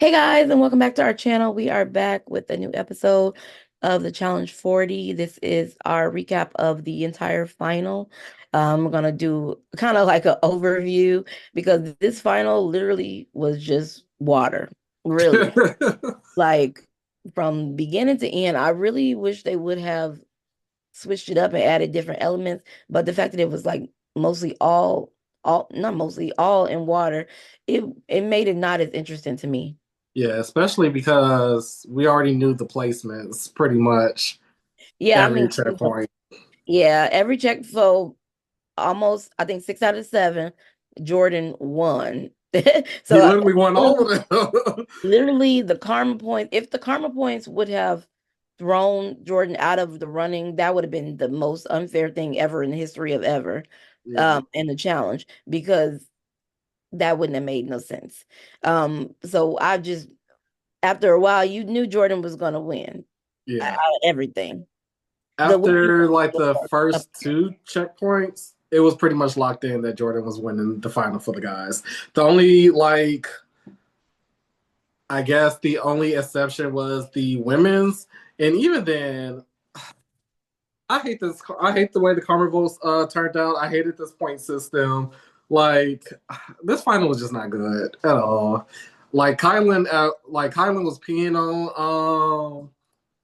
Hey guys, and welcome back to our channel. We are back with a new episode of the Challenge 40. This is our recap of the entire final. We're gonna do kind of like an overview because this final literally was just water, really. Like from beginning to end, I really wish they would have switched it up and added different elements, but the fact that it was like mostly all not mostly all in water, it made it not as interesting to me. Yeah, especially because we already knew the placements pretty much Yeah, I every mean, checkpoint. yeah, every check. So almost, I think 6 out of 7, Jordan won. He So literally won all of them. literally, the karma points. If the karma points would have thrown Jordan out of the running, that would have been the most unfair thing ever in the history of ever, Yeah, in the challenge because that wouldn't have made no sense. So I just after a while, you knew Jordan was going to win out yeah. of everything. The women After like the were up first there. two checkpoints, it was pretty much locked in that Jordan was winning the final for the guys. The only I guess the only exception was the women's, and even then, I hate this. I hate the way the karma votes turned out. I hated this point system. Like this final was just not good at all. Kylan was peeing on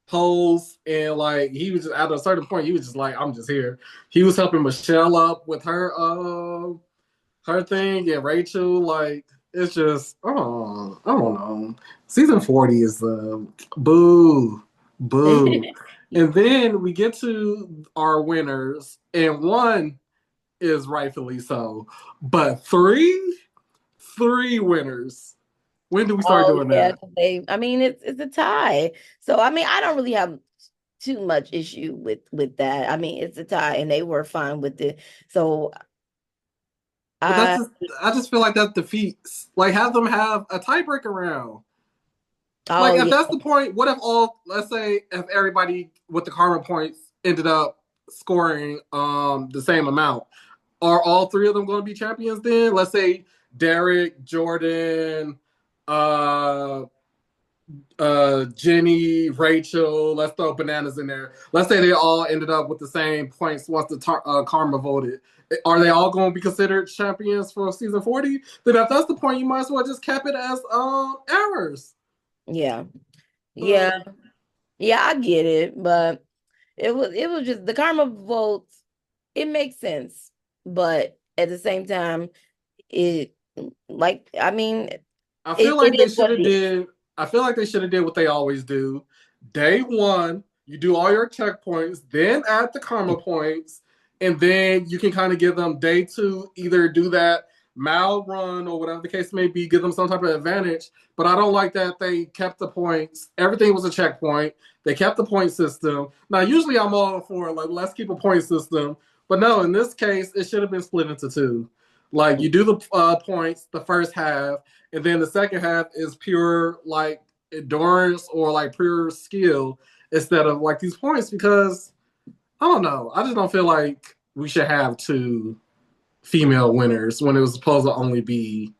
polls, and like he was just at a certain point, he was just like, "I'm just here." He was helping Michelle up with her thing, and Rachel. Like it's just, oh, I don't know. Season 40 is the boo, boo. And then we get to our winners, and one is rightfully so, but three winners. When do we start Oh doing yeah, that? 'cause I mean, it's a tie. So I mean, I don't really have too much issue with that. I mean, it's a tie, and they were fine with it. So But that's I, just, I just feel like that defeats. Like, have them have a tiebreaker round. Like, oh if yeah, that's the point, what if let's say, if everybody with the karma points ended up scoring the same amount? Are all three of them going to be champions then? Let's say Derek, Jordan, uh, Jenny, Rachel. Let's throw bananas in there. Let's say they all ended up with the same points once the karma voted. Are they all going to be considered champions for season 40? Then if that's the point, you might as well just cap it as errors. yeah, yeah, But yeah. I get it, but it was just the karma votes. It makes sense, but at the same time, it like I mean, I feel it like they is should what have it is. did. I feel like they should have did what they always do. Day one, you do all your checkpoints, then add the karma points, and then you can kind of give them day two. Either do that mile run or whatever the case may be, give them some type of advantage. But I don't like that they kept the points. Everything was a checkpoint. They kept the point system. Now, usually I'm all for like let's keep a point system, but no, in this case, it should have been split into two. Like you do the points the first half, and then the second half is pure like endurance or like pure skill instead of like these points because I don't know. I just don't feel like we should have two female winners when it was supposed to only be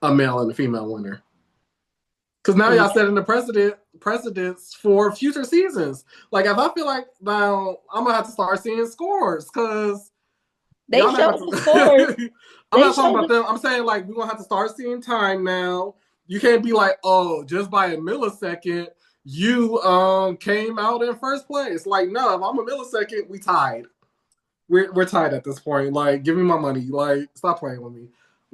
a male and a female winner. Because now y'all setting the precedents for future seasons. Like if I feel like now I'm gonna have to start seeing scores because They y'all not showed about the scores. to. I'm They not talking showed about the them. I'm saying like we're gonna have to start seeing time now. You can't be like, oh, just by a millisecond, you came out in first place. Like, no, if I'm a millisecond, we tied. We're tied at this point. Like, give me my money. Like, stop playing with me.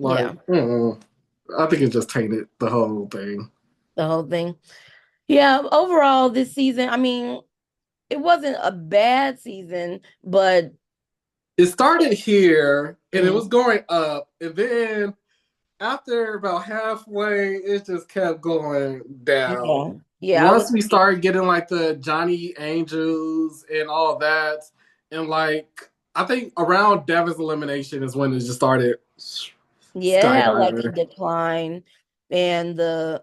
yeah, Like, I think it just tainted the whole thing. the whole thing. Yeah, overall this season, I mean, it wasn't a bad season, but It started here and it mm, was going up, and then after about halfway, it just kept going down. yeah, yeah, I was Once we started getting like the Johnny Angels and all that, and like I think around Devin's elimination is when it just started yeah, it had like a skydiving. decline and the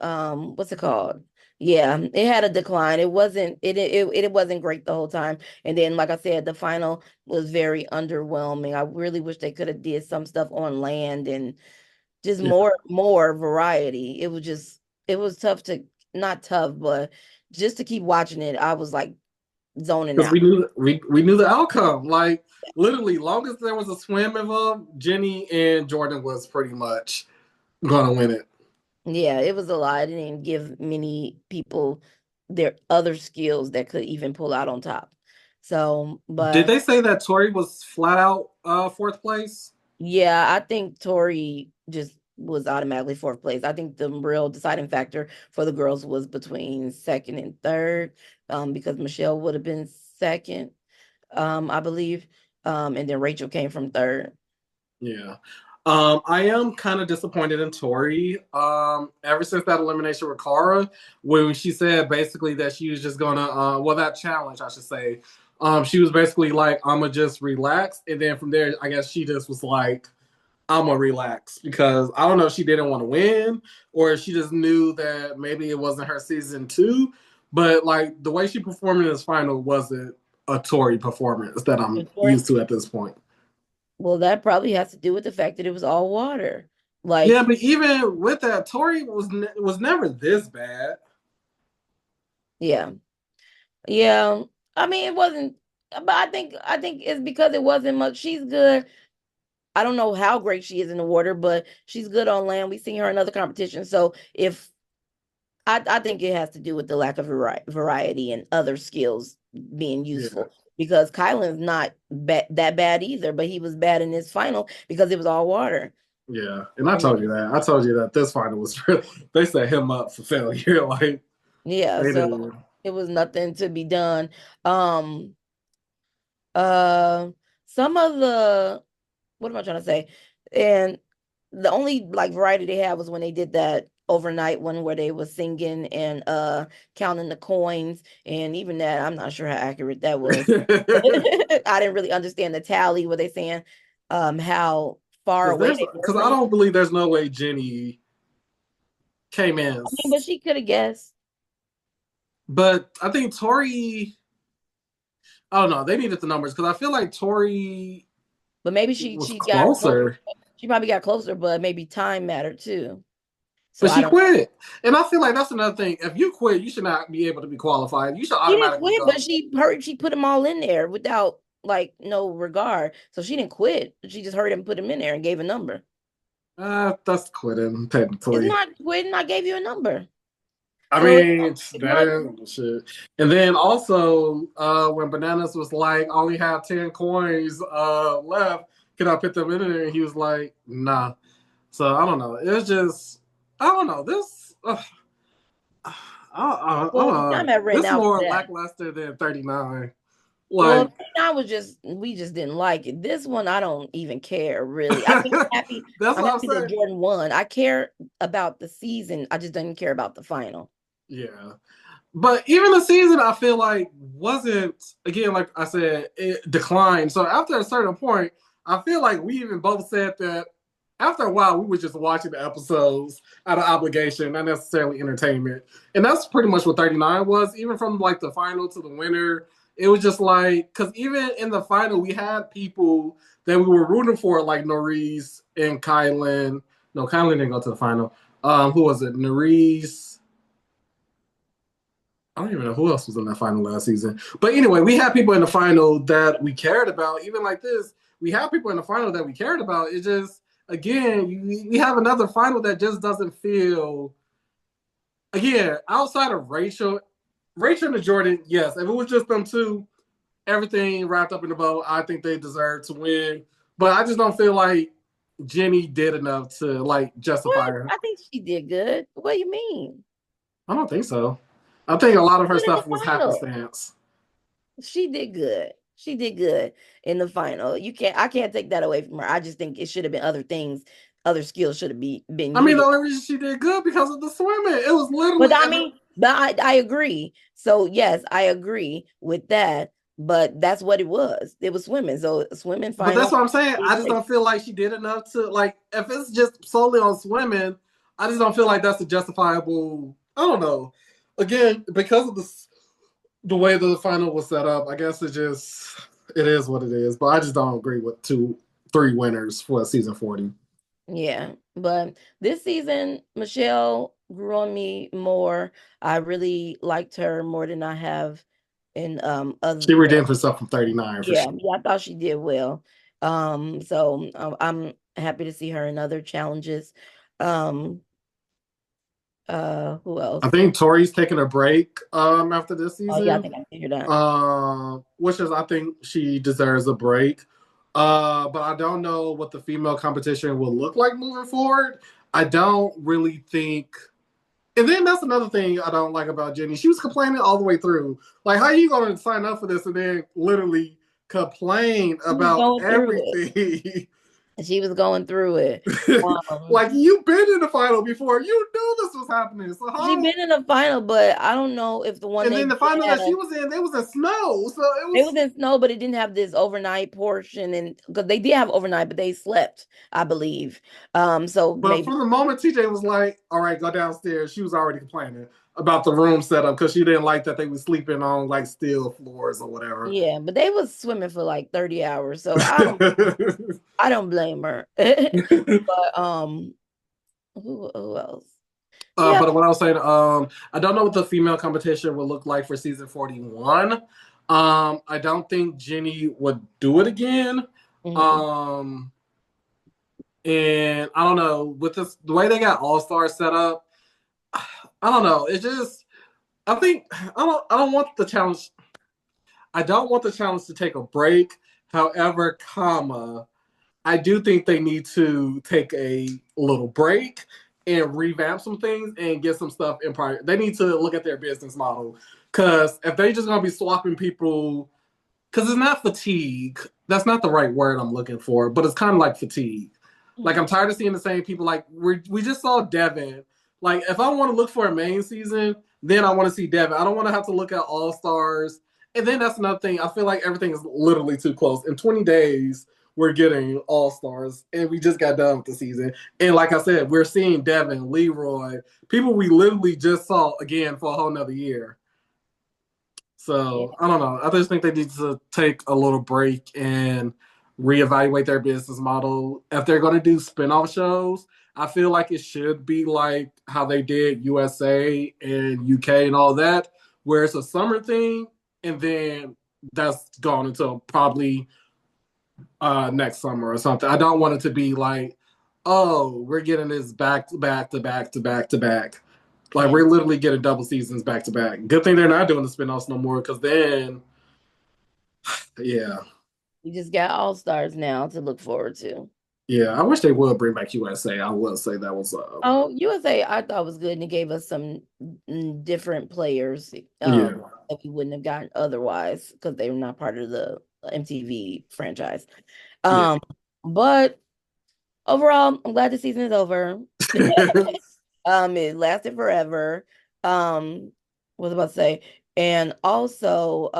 what's it called? Yeah, it had a decline. It wasn't great the whole time. And then like I said, the final was very underwhelming. I really wish they could have did some stuff on land and just Yeah, more variety. It was just it was tough to not tough, but just to keep watching it, I was like zoning because out. we knew the outcome. Like literally, long as there was a swim involved, Jenny and Jordan was pretty much gonna win it. Yeah, it was a lot. It didn't give many people their other skills that could even pull out on top. So, Did but they say that Tori was flat out fourth place? yeah, I think Tori just was automatically fourth place. I think the real deciding factor for the girls was between second and third, because Michelle would have been second, I believe. And then Rachel came from third. Yeah. I am kind of disappointed in Tori. Ever since that elimination with Cara, when she said basically that she was just gonna, well, that challenge, I should say, she was basically like, I'm gonna just relax. And then from there, I guess she just was like, I'm gonna relax because I don't know if she didn't want to win or if she just knew that maybe it wasn't her season two. But like the way she performed in this final wasn't a Tori performance that I'm And Tori, used to at this point. well, that probably has to do with the fact that it was all water. Yeah, Like, but even with that, Tori was never this bad. yeah. Yeah. I mean, it wasn't, but I think it's because it wasn't much. She's good. I don't know how great she is in the water, but she's good on land. We've seen her in other competitions. So if I think it has to do with the lack of variety and other skills being Yeah, useful. Because Kylan's not that bad either, but he was bad in his final because it was all water. yeah. And I And told you that. I told you that this final was they set him up for failure. Like yeah, they so did. it was nothing to be done. Um, uh, some of the what am I trying to say? And the only like variety they had was when they did that overnight one where they was singing and counting the coins, and even that I'm not sure how accurate that was. I didn't really understand the tally. Were they saying how far away they were Because I from each don't believe there's no way Jenny came in. other? I mean, but she could have guessed. But I think Tori. I don't know. They needed the numbers because I feel like Tori But maybe she was she got close. closer. She probably got closer, but maybe time mattered too. So But I she don't. quit. And I feel like that's another thing. If you quit, you should not be able to be qualified. You should She didn't automatically quit, but go. she put them all in there without like no regard. So she didn't quit. She just heard him put them in there and gave a number. That's quitting, It's technically. not quitting. I gave you a number. I So mean, it's that not. is shit. And then also, when Bananas was like, I only have 10 coins left, can I put them in there? And he was like, nah. So I don't know. It's just, I don't know. Well, the time had ran This out for more that. lackluster than 39. Well, Like, I was just we just didn't like it. This one, I don't even care really. I mean, that's I'm what I'm happy that saying. Jordan won. I care about the season. I just didn't care about the final. Yeah. But even the season, I feel like wasn't again, like I said, it declined. So after a certain point, I feel like we even both said that after a while, we were just watching the episodes out of obligation, not necessarily entertainment. And that's pretty much what 39 was. Even from like the final to the winner, it was just like because even in the final, we had people that we were rooting for, like Norris and Kylan. No, Kylan didn't go to the final. Who was it? Norris. I don't even know who else was in that final last season. But anyway, we had people in the final that we cared about. Even like this, we have people in the final that we cared about. It just, again, we have another final that just doesn't feel, again, outside of Rachel and Jordan, yes, if it was just them two, everything wrapped up in the bow, I think they deserve to win. But I just don't feel like Jenny did enough to like justify What? her. I think she did good. What do you mean? I don't think so. I think a lot of her Good in the stuff was final. happenstance. She did good. She did good in the final. I can't take that away from her. I just think it should have been other things, other skills should have been I mean, the utilized. only reason she did good because of the swimming. It was But literally, I mean, but I agree. So yes, I agree with that. But that's what it was. It was swimming. So swimming but that's final. what I'm saying. I just don't feel like she did enough to like. If it's just solely on swimming, I just don't feel like that's a justifiable. I don't know. Again, because of the way the final was set up, I guess it is what it is. But I just don't agree with three winners for season 40. Yeah. But this season, Michelle grew on me more. I really liked her more than I have in She other. redeemed herself from 39 for sure. Yeah, I thought she did well. So I'm happy to see her in other challenges. Um, who I else? think Tori's taking a break after this Oh yeah, I season. think I figured out. Which is I think she deserves a break. But I don't know what the female competition will look like moving forward. I don't really think. And then that's another thing I don't like about Jenny. She was complaining all the way through. Like, how are you going to sign up for this and then literally complain She was about going through it. everything? She was going through it. Um, Like, you've been in the final before. You knew this was happening. So she how? been in the final, but I don't know if the one And they then the did final that she have. was in, it was in snow. So it It was was. in snow, but it didn't have this overnight portion, and because they did have overnight, but they slept, I believe. So But maybe from the moment TJ was like, all right, go downstairs, she was already complaining about the room setup because she didn't like that they were sleeping on like steel floors or whatever. yeah, but they was swimming for like 30 hours, so I don't blame her. But who else? Yeah. But what I was saying, I don't know what the female competition will look like for season 41. I don't think Jenny would do it again. Mhm. Um, and I don't know with this the way they got All Stars set up. I don't know. It's just I think I don't want the challenge. I don't want the challenge to take a break. However, comma, I do think they need to take a little break and revamp some things and get some stuff in prior. They need to look at their business model because if they just gonna be swapping people, because it's not fatigue. That's not the right word I'm looking for, but it's kind of like fatigue. Like I'm Mhm. tired of seeing the same people. Like we just saw Devin. Like if I want to look for a main season, then I want to see Devin. I don't want to have to look at All Stars. And then that's another thing. I feel like everything is literally too close. In 20 days, we're getting All Stars, and we just got done with the season. And like I said, we're seeing Devin, Leroy, people we literally just saw again for a whole nother year. Yeah. So I don't know. I just think they need to take a little break and reevaluate their business model. If they're going to do spinoff shows, I feel like it should be like how they did USA and UK and all that, where it's a summer thing and then that's gone until probably next summer or something. I don't want it to be like, oh, we're getting this back to back to back to back to back. Like Yeah. we're literally getting double seasons back to back. Good thing they're not doing the spinoffs no more, because then, yeah, We just got All Stars now to look forward to. yeah. I wish they would bring back USA. I will say that was, Oh, USA, I thought was good, and it gave us some different players yeah, that we wouldn't have gotten otherwise because they were not part of the MTV franchise. yeah. Um, but overall, I'm glad the season is over. It lasted forever. What was I about to say? And also,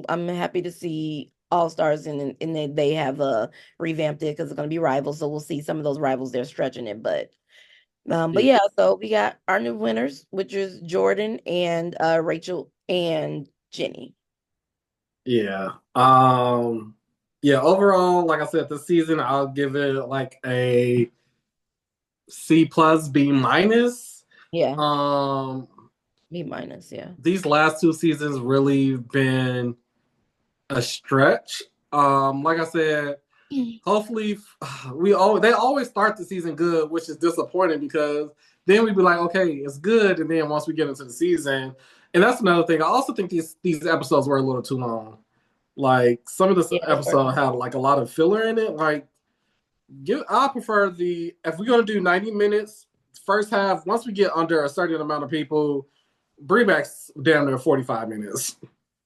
I'm happy to see All Stars and they have revamped it because it's gonna be rivals. So we'll see some of those rivals they're stretching it, but Yeah, yeah, so we got our new winners, which is Jordan and Rachel and Jenny. yeah. Yeah. Overall, like I said, this season I'll give it like a C plus B minus. Yeah, Um, B minus, yeah. these last two seasons really been a stretch. Like I said, hopefully they always start the season good, which is disappointing because then we'd be like, okay, it's good, and then once we get into the season, and that's another thing. I also think these episodes were a little too long. Like some of this Yeah, they were. episode had like a lot of filler in it. Like I prefer the if we're gonna do 90 minutes first half. Once we get under a certain amount of people, bring back down to 45 minutes.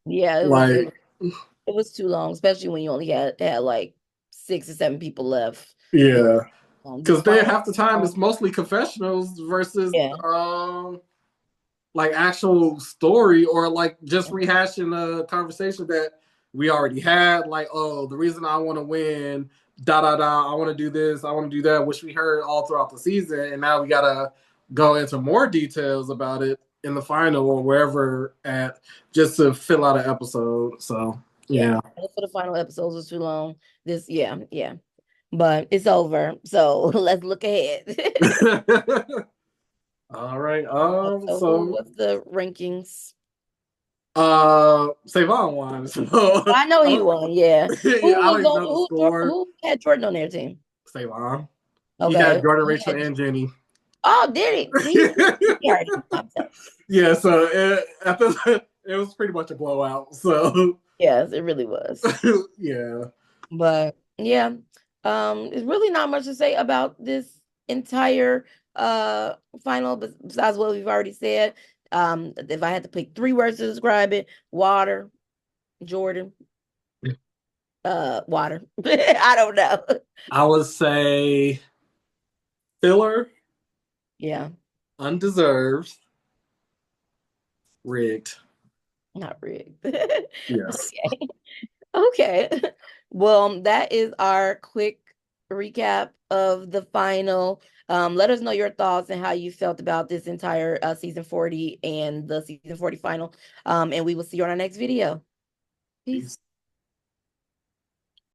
Yeah, Like it was too long, especially when you only had like 6 or 7 people left. It, yeah, this because then final, half the time it's mostly confessionals versus yeah, like actual story or like just rehashing a conversation that we already had. Like, oh, the reason I want to win, da da da. I want to do this. I want to do that, which we heard all throughout the season, and now we gotta go into more details about it in the final or wherever at just to fill out an episode. So yeah. yeah. For the final episodes was too long. This, yeah, yeah. But it's over. So let's look ahead. All right. So who was the rankings? Savon won. So I know I he don't, won, yeah. yeah, Who I don't was even know the on score. who had Jordan on their team? Savon. He Okay. had Jordan, Who Rachel, had, and Jenny. oh, did he already popped up. Yeah, so it was pretty much a blowout. So Yes, it really was. yeah, But yeah, it's really not much to say about this entire uh final besides what we've already said. If I had to pick three words to describe it, water, Jordan, water. I don't know. I would say filler, Yeah, undeserved, rigged. not rigged. Yes. Okay. Okay. Well, that is our quick recap of the final. Let us know your thoughts and how you felt about this entire season 40 and the season 40 final. And we will see you on our next video. Peace. Peace.